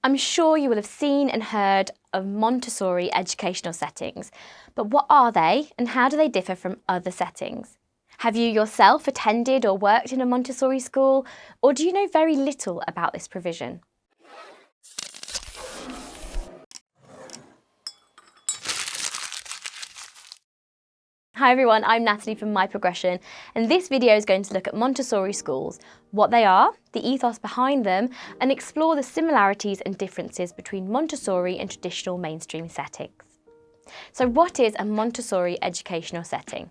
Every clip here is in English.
I'm sure you will have seen and heard of Montessori educational settings, but what are they and how do they differ from other settings? Have you yourself attended or worked in a Montessori school, or do you know very little about this provision? Hi everyone, I'm Natalie from My Progression, and this video is going to look at Montessori schools, what they are, the ethos behind them, and explore the similarities and differences between Montessori and traditional mainstream settings. So what is a Montessori educational setting?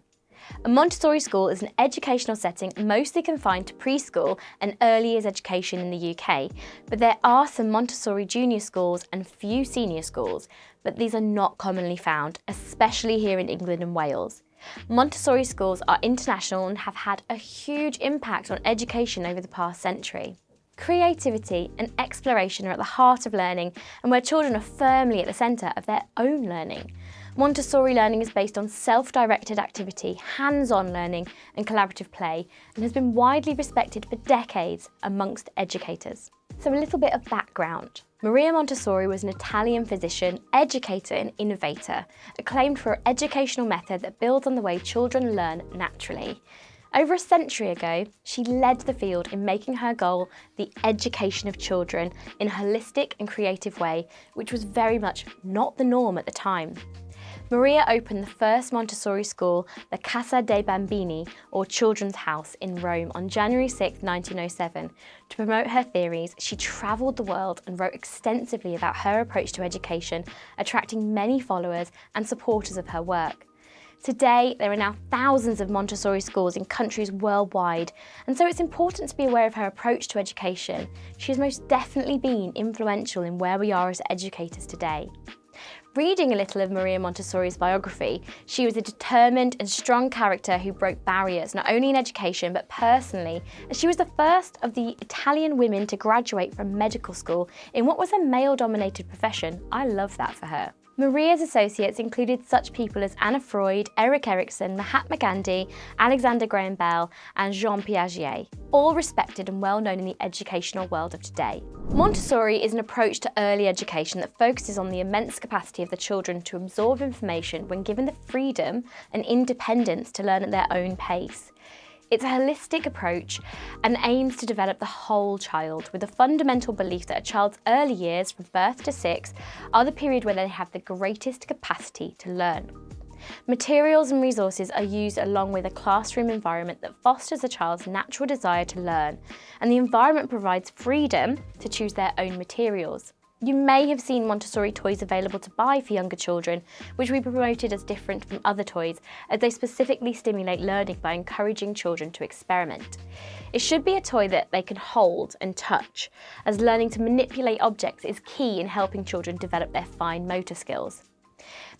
A Montessori school is an educational setting mostly confined to preschool and early years education in the UK, but there are some Montessori junior schools and few senior schools, but these are not commonly found, especially here in England and Wales. Montessori schools are international and have had a huge impact on education over the past century. Creativity and exploration are at the heart of learning, and where children are firmly at the centre of their own learning. Montessori learning is based on self-directed activity, hands-on learning and collaborative play, and has been widely respected for decades amongst educators. So a little bit of background. Maria Montessori was an Italian physician, educator and innovator, acclaimed for her educational method that builds on the way children learn naturally. Over a century ago, she led the field in making her goal the education of children in a holistic and creative way, which was very much not the norm at the time. Maria opened the first Montessori school, the Casa dei Bambini, or Children's House, in Rome on January 6, 1907. To promote her theories, she travelled the world and wrote extensively about her approach to education, attracting many followers and supporters of her work. Today, there are now thousands of Montessori schools in countries worldwide, and so it's important to be aware of her approach to education. She has most definitely been influential in where we are as educators today. Reading a little of Maria Montessori's biography, she was a determined and strong character who broke barriers, not only in education but personally, as she was the first of the Italian women to graduate from medical school in what was a male-dominated profession. I love that for her. Maria's associates included such people as Anna Freud, Erik Erikson, Mahatma Gandhi, Alexander Graham Bell and Jean Piaget, all respected and well known in the educational world of today. Montessori is an approach to early education that focuses on the immense capacity of the children to absorb information when given the freedom and independence to learn at their own pace. It's a holistic approach and aims to develop the whole child with a fundamental belief that a child's early years from birth to 6 are the period where they have the greatest capacity to learn. Materials and resources are used along with a classroom environment that fosters a child's natural desire to learn, and the environment provides freedom to choose their own materials. You may have seen Montessori toys available to buy for younger children, which we promoted as different from other toys, as they specifically stimulate learning by encouraging children to experiment. It should be a toy that they can hold and touch, as learning to manipulate objects is key in helping children develop their fine motor skills.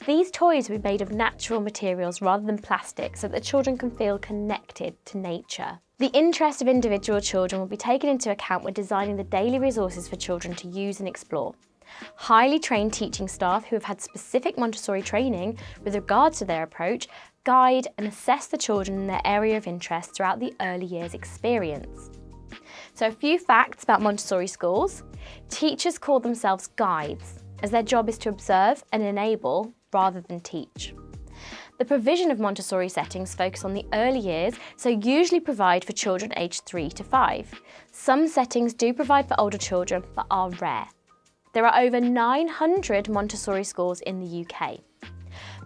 These toys will be made of natural materials rather than plastic so that the children can feel connected to nature. The interest of individual children will be taken into account when designing the daily resources for children to use and explore. Highly trained teaching staff who have had specific Montessori training with regards to their approach guide and assess the children in their area of interest throughout the early years experience. So a few facts about Montessori schools. Teachers call themselves guides, as their job is to observe and enable rather than teach. The provision of Montessori settings focus on the early years, so usually provide for children aged 3 to 5. Some settings do provide for older children, but are rare. There are over 900 Montessori schools in the UK.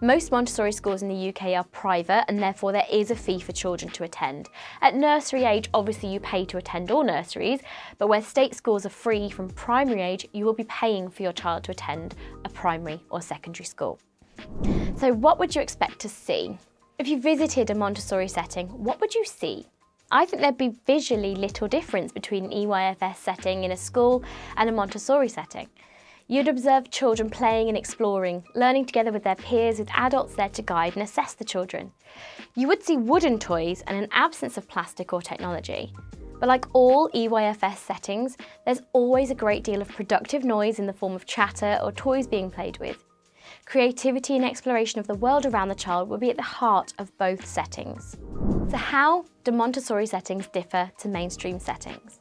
Most Montessori schools in the UK are private, and therefore there is a fee for children to attend. At nursery age, obviously you pay to attend all nurseries, but where state schools are free from primary age, you will be paying for your child to attend a primary or secondary school. So what would you expect to see? If you visited a Montessori setting, what would you see? I think there'd be visually little difference between an EYFS setting in a school and a Montessori setting. You'd observe children playing and exploring, learning together with their peers with adults there to guide and assess the children. You would see wooden toys and an absence of plastic or technology. But like all EYFS settings, there's always a great deal of productive noise in the form of chatter or toys being played with. Creativity and exploration of the world around the child will be at the heart of both settings. So how do Montessori settings differ to mainstream settings?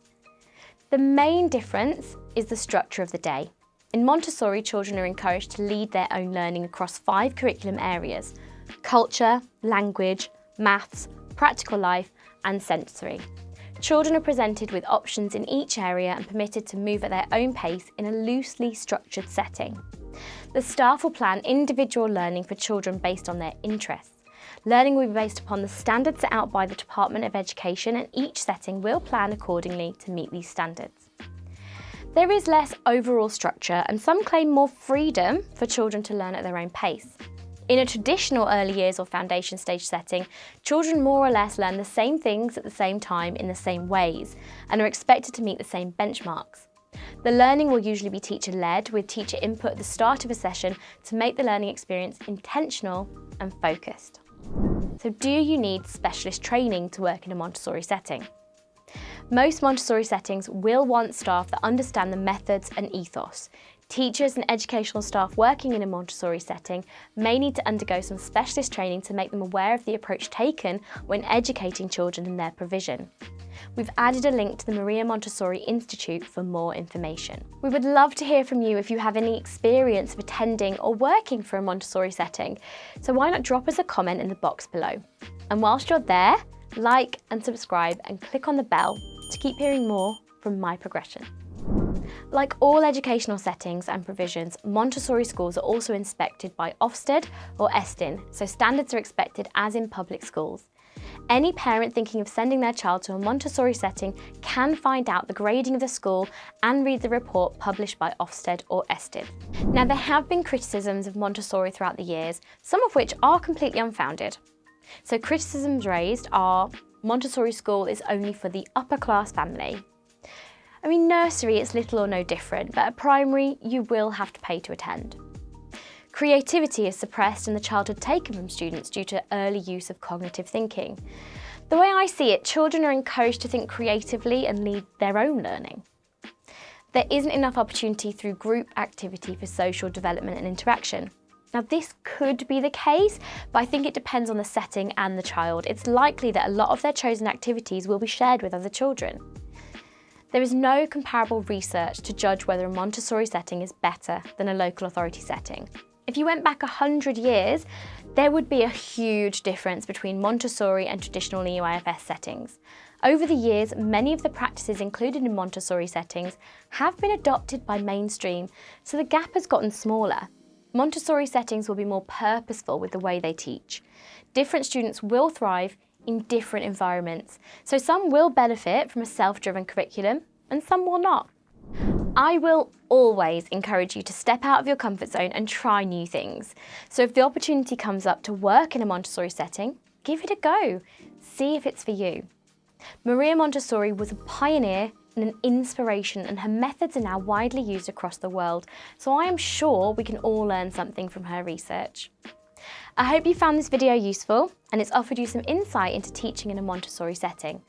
The main difference is the structure of the day. In Montessori, children are encouraged to lead their own learning across 5 curriculum areas: culture, language, maths, practical life, and sensory. Children are presented with options in each area and permitted to move at their own pace in a loosely structured setting. The staff will plan individual learning for children based on their interests. Learning will be based upon the standards set out by the Department of Education, and each setting will plan accordingly to meet these standards. There is less overall structure, and some claim more freedom for children to learn at their own pace. In a traditional early years or foundation stage setting, children more or less learn the same things at the same time in the same ways and are expected to meet the same benchmarks. The learning will usually be teacher-led, with teacher input at the start of a session to make the learning experience intentional and focused. So, do you need specialist training to work in a Montessori setting? Most Montessori settings will want staff that understand the methods and ethos. Teachers and educational staff working in a Montessori setting may need to undergo some specialist training to make them aware of the approach taken when educating children in their provision. We've added a link to the Maria Montessori Institute for more information. We would love to hear from you if you have any experience of attending or working for a Montessori setting, so why not drop us a comment in the box below. And whilst you're there, like and subscribe and click on the bell to keep hearing more from My Progression. Like all educational settings and provisions, Montessori schools are also inspected by Ofsted or Estin, so standards are expected as in public schools. Any parent thinking of sending their child to a Montessori setting can find out the grading of the school and read the report published by Ofsted or Estin. Now, there have been criticisms of Montessori throughout the years, some of which are completely unfounded. So criticisms raised are: Montessori school is only for the upper class family. I mean, nursery is little or no different, but at primary you will have to pay to attend. Creativity is suppressed and the childhood taken from students due to early use of cognitive thinking. The way I see it, children are encouraged to think creatively and lead their own learning. There isn't enough opportunity through group activity for social development and interaction. Now, this could be the case, but I think it depends on the setting and the child. It's likely that a lot of their chosen activities will be shared with other children. There is no comparable research to judge whether a Montessori setting is better than a local authority setting. If you went back 100 years, there would be a huge difference between Montessori and traditional EYFS settings. Over the years, many of the practices included in Montessori settings have been adopted by mainstream, so the gap has gotten smaller. Montessori settings will be more purposeful with the way they teach. Different students will thrive in different environments, so some will benefit from a self-driven curriculum and some will not. I will always encourage you to step out of your comfort zone and try new things. So if the opportunity comes up to work in a Montessori setting, give it a go. See if it's for you. Maria Montessori was a pioneer and an inspiration, and her methods are now widely used across the world, so I am sure we can all learn something from her research. I hope you found this video useful and it's offered you some insight into teaching in a Montessori setting.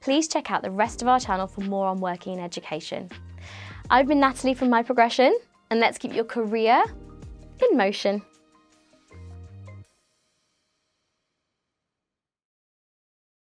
Please check out the rest of our channel for more on working in education. I've been Natalie from My Progression, and let's keep your career in motion.